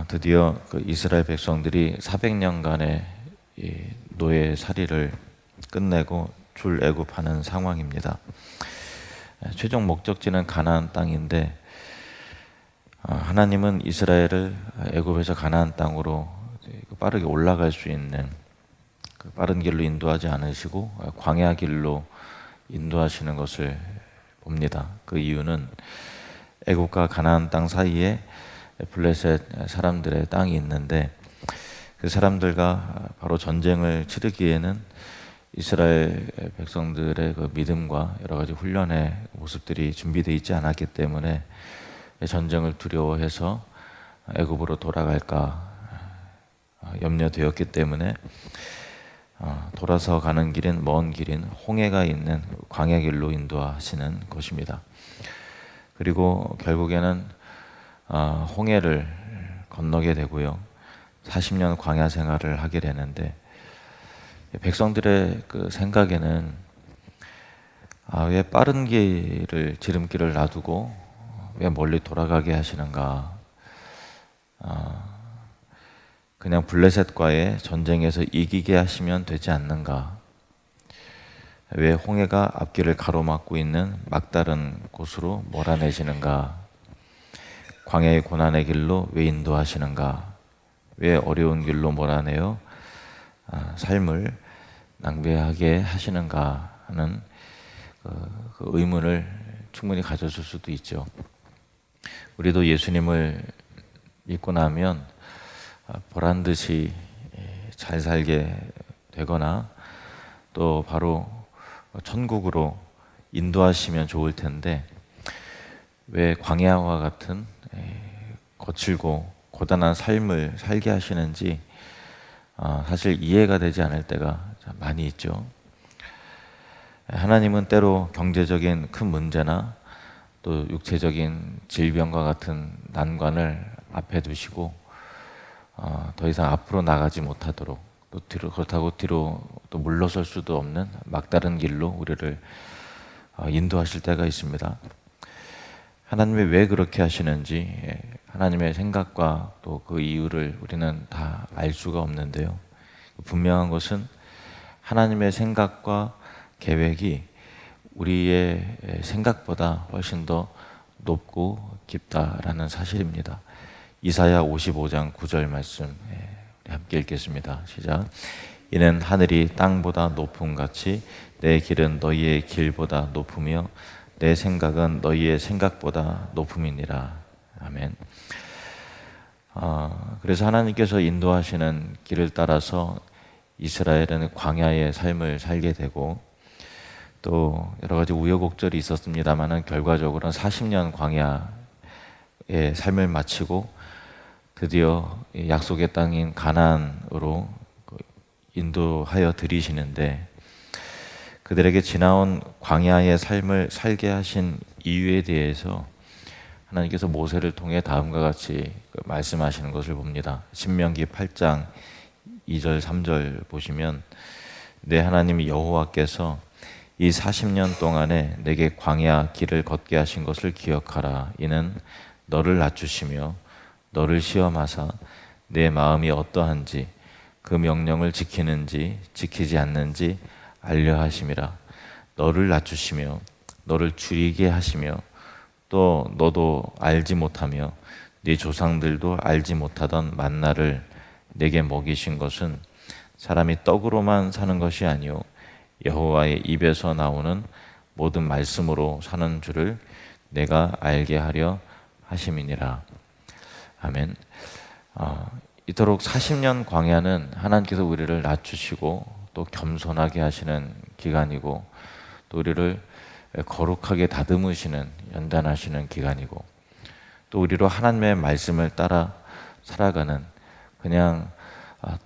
드디어 그 이스라엘 백성들이 400년간의 이 노예살이를 끝내고 출애굽하는 상황입니다. 최종 목적지는 가나안 땅인데 하나님은 이스라엘을 애굽에서 가나안 땅으로 빠르게 올라갈 수 있는 그 빠른 길로 인도하지 않으시고 광야 길로 인도하시는 것을 봅니다. 그 이유는 애굽과 가나안 땅 사이에 블레셋 사람들의 땅이 있는데 그 사람들과 바로 전쟁을 치르기에는 이스라엘 백성들의 그 믿음과 여러 가지 훈련의 모습들이 준비되어 있지 않았기 때문에 전쟁을 두려워해서 애굽으로 돌아갈까 염려되었기 때문에 돌아서 가는 길은 먼 길인 홍해가 있는 광야 길로 인도하시는 것입니다. 그리고 결국에는 홍해를 건너게 되고요. 40년 광야 생활을 하게 되는데 백성들의 그 생각에는 왜 빠른 길을 지름길을 놔두고 왜 멀리 돌아가게 하시는가? 그냥 블레셋과의 전쟁에서 이기게 하시면 되지 않는가? 왜 홍해가 앞길을 가로막고 있는 막다른 곳으로 몰아내시는가? 광야의 고난의 길로 왜 인도하시는가? 왜 어려운 길로 몰아내어 삶을 낭비하게 하시는가 하는 그 의문을 충분히 가졌을 수도 있죠. 우리도 예수님을 믿고 나면 보란 듯이 잘 살게 되거나 또 바로 천국으로 인도하시면 좋을 텐데 왜 광야와 같은 거칠고 고단한 삶을 살게 하시는지 사실 이해가 되지 않을 때가 많이 있죠. 하나님은 때로 경제적인 큰 문제나 또 육체적인 질병과 같은 난관을 앞에 두시고 더 이상 앞으로 나가지 못하도록 또 그렇다고 뒤로 또 물러설 수도 없는 막다른 길로 우리를 인도하실 때가 있습니다. 하나님이 왜 그렇게 하시는지 하나님의 생각과 또 그 이유를 우리는 다 알 수가 없는데요. 분명한 것은 하나님의 생각과 계획이 우리의 생각보다 훨씬 더 높고 깊다라는 사실입니다. 이사야 55장 9절 말씀 함께 읽겠습니다. 시작. 이는 하늘이 땅보다 높음같이 내 길은 너희의 길보다 높으며 내 생각은 너희의 생각보다 높음이니라. 아멘. 그래서 하나님께서 인도하시는 길을 따라서 이스라엘은 광야의 삶을 살게 되고 또 여러 가지 우여곡절이 있었습니다만 결과적으로는 40년 광야의 삶을 마치고 드디어 약속의 땅인 가나안으로 인도하여 들이시는데 그들에게 지나온 광야의 삶을 살게 하신 이유에 대해서 하나님께서 모세를 통해 다음과 같이 말씀하시는 것을 봅니다. 신명기 8장 2절 3절 보시면 내 하나님 여호와께서 이 40년 동안에 내게 광야 길을 걷게 하신 것을 기억하라. 이는 너를 낮추시며 너를 시험하사 내 마음이 어떠한지 그 명령을 지키는지 지키지 않는지 알려 하심이라. 너를 낮추시며 너를 줄이게 하시며 또 너도 알지 못하며 네 조상들도 알지 못하던 만나를 내게 먹이신 것은 사람이 떡으로만 사는 것이 아니요 여호와의 입에서 나오는 모든 말씀으로 사는 줄을 내가 알게 하려 하심이니라. 아멘. 이토록 40년 광야는 하나님께서 우리를 낮추시고 또 겸손하게 하시는 기간이고 또 우리를 거룩하게 다듬으시는 연단하시는 기간이고 또 우리로 하나님의 말씀을 따라 살아가는 그냥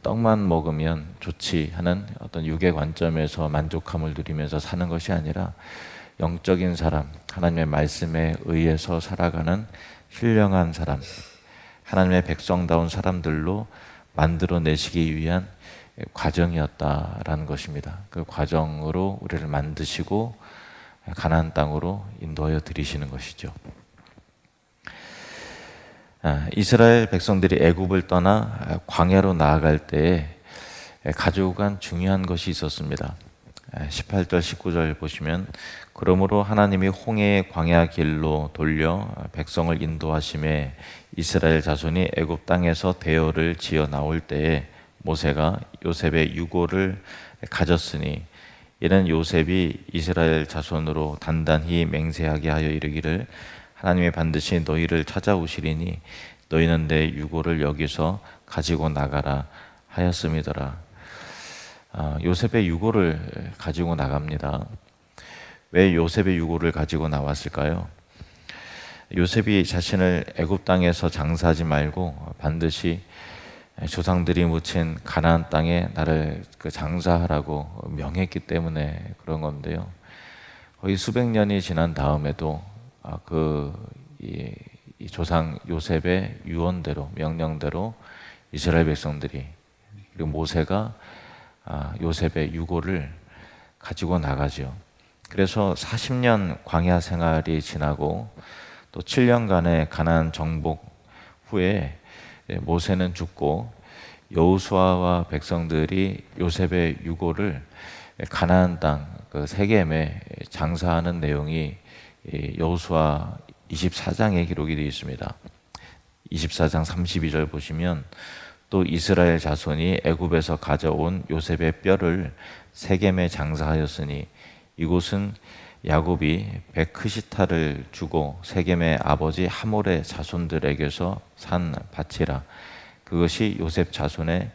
떡만 먹으면 좋지 하는 어떤 육의 관점에서 만족함을 누리면서 사는 것이 아니라 영적인 사람, 하나님의 말씀에 의해서 살아가는 신령한 사람, 하나님의 백성다운 사람들로 만들어내시기 위한 과정이었다라는 것입니다. 그 과정으로 우리를 만드시고 가나안 땅으로 인도하여 들이시는 것이죠. 이스라엘 백성들이 애굽을 떠나 광야로 나아갈 때에 가지고 간 중요한 것이 있었습니다. 18절, 19절 보시면 그러므로 하나님이 홍해의 광야 길로 돌려 백성을 인도하심에 이스라엘 자손이 애굽 땅에서 대열을 지어 나올 때에 모세가 요셉의 유고를 가졌으니 이는 요셉이 이스라엘 자손으로 단단히 맹세하게 하여 이르기를 하나님이 반드시 너희를 찾아오시리니 너희는 내 유고를 여기서 가지고 나가라 하였음이더라. 요셉의 유고를 가지고 나갑니다. 왜 요셉의 유고를 가지고 나왔을까요? 요셉이 자신을 애굽 땅에서 장사하지 말고 반드시 조상들이 묻힌 가나안 땅에 나를 장사하라고 명했기 때문에 그런 건데요. 거의 수백 년이 지난 다음에도 이 조상 요셉의 유언대로 명령대로 이스라엘 백성들이 그리고 모세가 요셉의 유고를 가지고 나가죠. 그래서 40년 광야 생활이 지나고 또 7년간의 가나안 정복 후에 모세는 죽고 여호수아와 백성들이 요셉의 유고를 가나안 땅 세겜에 장사하는 내용이 여호수아 24장에 기록이 되어 있습니다. 24장 32절 보시면 또 이스라엘 자손이 애굽에서 가져온 요셉의 뼈를 세겜에 장사하였으니 이곳은 야곱이 베크시타를 주고 세겜의 아버지 하몰의 자손들에게서 산 밭이라 그것이 요셉 자손의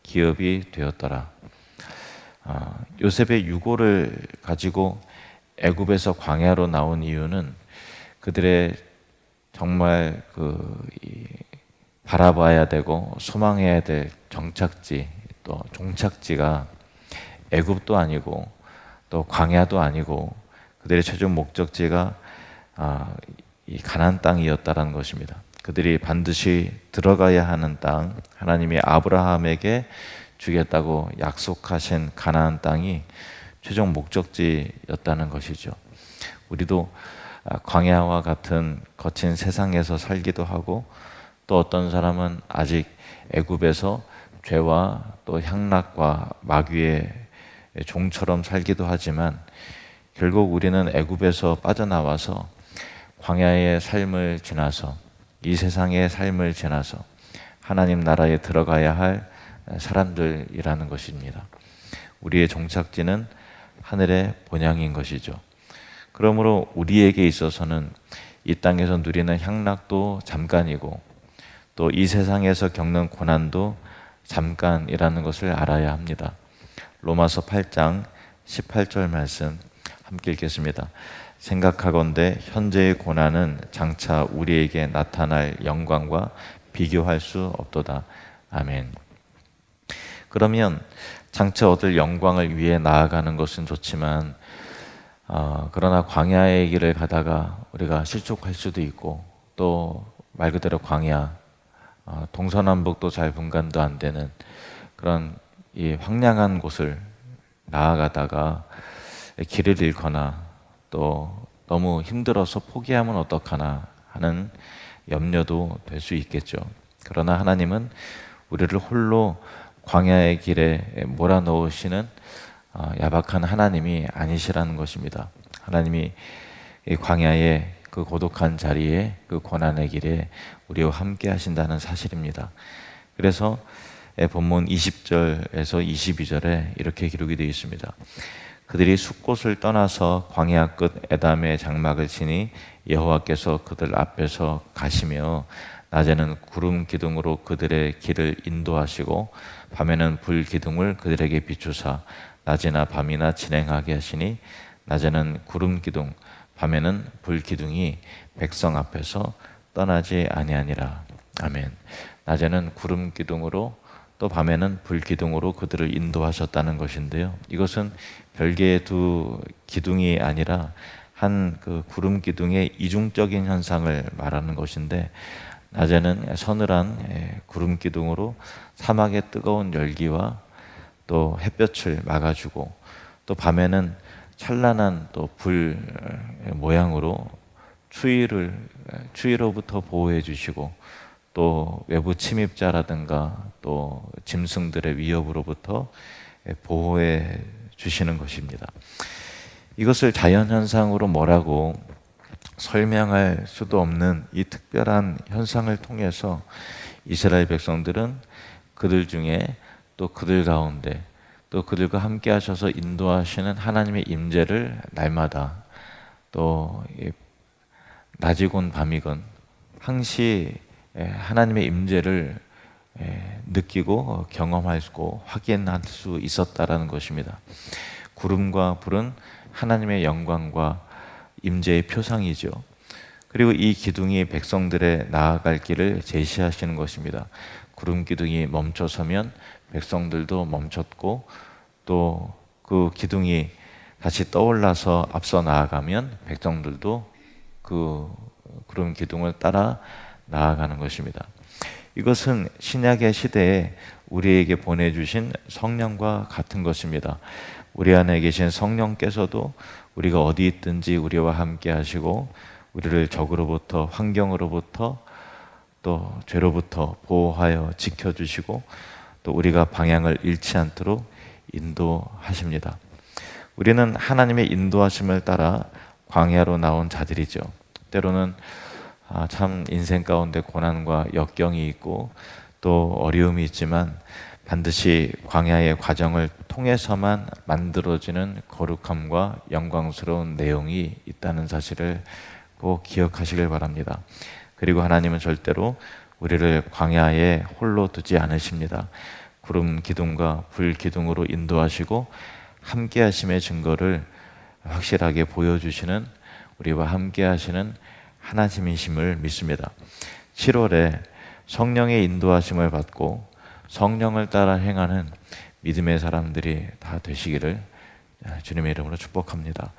기업이 되었더라. 요셉의 유고를 가지고 애굽에서 광야로 나온 이유는 그들의 정말 바라봐야 되고 소망해야 될 정착지 또 종착지가 애굽도 아니고 또 광야도 아니고 그들의 최종 목적지가 이 가나안 땅이었다라는 것입니다. 그들이 반드시 들어가야 하는 땅, 하나님이 아브라함에게 주겠다고 약속하신 가나안 땅이 최종 목적지였다는 것이죠. 우리도 광야와 같은 거친 세상에서 살기도 하고 또 어떤 사람은 아직 애굽에서 죄와 또 향락과 마귀의 종처럼 살기도 하지만 결국 우리는 애굽에서 빠져나와서 광야의 삶을 지나서 이 세상의 삶을 지나서 하나님 나라에 들어가야 할 사람들이라는 것입니다. 우리의 종착지는 하늘의 본향인 것이죠. 그러므로 우리에게 있어서는 이 땅에서 누리는 향락도 잠깐이고 또 이 세상에서 겪는 고난도 잠깐이라는 것을 알아야 합니다. 로마서 8장 18절 말씀 함께 읽겠습니다. 생각하건대 현재의 고난은 장차 우리에게 나타날 영광과 비교할 수 없도다. 아멘. 그러면 장차 얻을 영광을 위해 나아가는 것은 좋지만 그러나 광야의 길을 가다가 우리가 실족할 수도 있고 또 말 그대로 광야 동서남북도 잘 분간도 안 되는 그런 이 황량한 곳을 나아가다가 길을 잃거나 또 너무 힘들어서 포기하면 어떡하나 하는 염려도 될 수 있겠죠. 그러나 하나님은 우리를 홀로 광야의 길에 몰아넣으시는 야박한 하나님이 아니시라는 것입니다. 하나님이 이 광야의 그 고독한 자리에 그 고난의 길에 우리와 함께 하신다는 사실입니다. 그래서 본문 20절에서 22절에 이렇게 기록이 되어 있습니다. 그들이 숫곳을 떠나서 광야 끝 에담의 장막을 치니 여호와께서 그들 앞에서 가시며 낮에는 구름 기둥으로 그들의 길을 인도하시고 밤에는 불 기둥을 그들에게 비추사 낮이나 밤이나 진행하게 하시니 낮에는 구름 기둥 밤에는 불 기둥이 백성 앞에서 떠나지 아니하니라. 아멘. 낮에는 구름 기둥으로 또 밤에는 불 기둥으로 그들을 인도하셨다는 것인데요. 이것은 별개의 두 기둥이 아니라 한 그 구름 기둥의 이중적인 현상을 말하는 것인데 낮에는 서늘한 구름 기둥으로 사막의 뜨거운 열기와 또 햇볕을 막아주고 또 밤에는 찬란한 또 불 모양으로 추위로부터 보호해 주시고 또 외부 침입자라든가 또 짐승들의 위협으로부터 보호해 주시는 것입니다. 이것을 자연현상으로 뭐라고 설명할 수도 없는 이 특별한 현상을 통해서 이스라엘 백성들은 그들 중에 또 그들 가운데 또 그들과 함께 하셔서 인도하시는 하나님의 임재를 날마다 또 낮이건 밤이건 항시 하나님의 임재를 느끼고 경험하고 확인할 수 있었다라는 것입니다. 구름과 불은 하나님의 영광과 임재의 표상이죠. 그리고 이 기둥이 백성들의 나아갈 길을 제시하시는 것입니다. 구름 기둥이 멈춰서면 백성들도 멈췄고 또 그 기둥이 다시 떠올라서 앞서 나아가면 백성들도 그 구름 기둥을 따라 나아가는 것입니다. 이것은 신약의 시대에 우리에게 보내주신 성령과 같은 것입니다. 우리 안에 계신 성령께서도 우리가 어디 있든지 우리와 함께 하시고 우리를 적으로부터 환경으로부터 또 죄로부터 보호하여 지켜주시고 또 우리가 방향을 잃지 않도록 인도하십니다. 우리는 하나님의 인도하심을 따라 광야로 나온 자들이죠. 때로는 참 인생 가운데 고난과 역경이 있고 또 어려움이 있지만 반드시 광야의 과정을 통해서만 만들어지는 거룩함과 영광스러운 내용이 있다는 사실을 꼭 기억하시길 바랍니다. 그리고 하나님은 절대로 우리를 광야에 홀로 두지 않으십니다. 구름 기둥과 불 기둥으로 인도하시고 함께 하심의 증거를 확실하게 보여주시는 우리와 함께 하시는 하나님이심을 믿습니다. 7월에 성령의 인도하심을 받고 성령을 따라 행하는 믿음의 사람들이 다 되시기를 주님의 이름으로 축복합니다.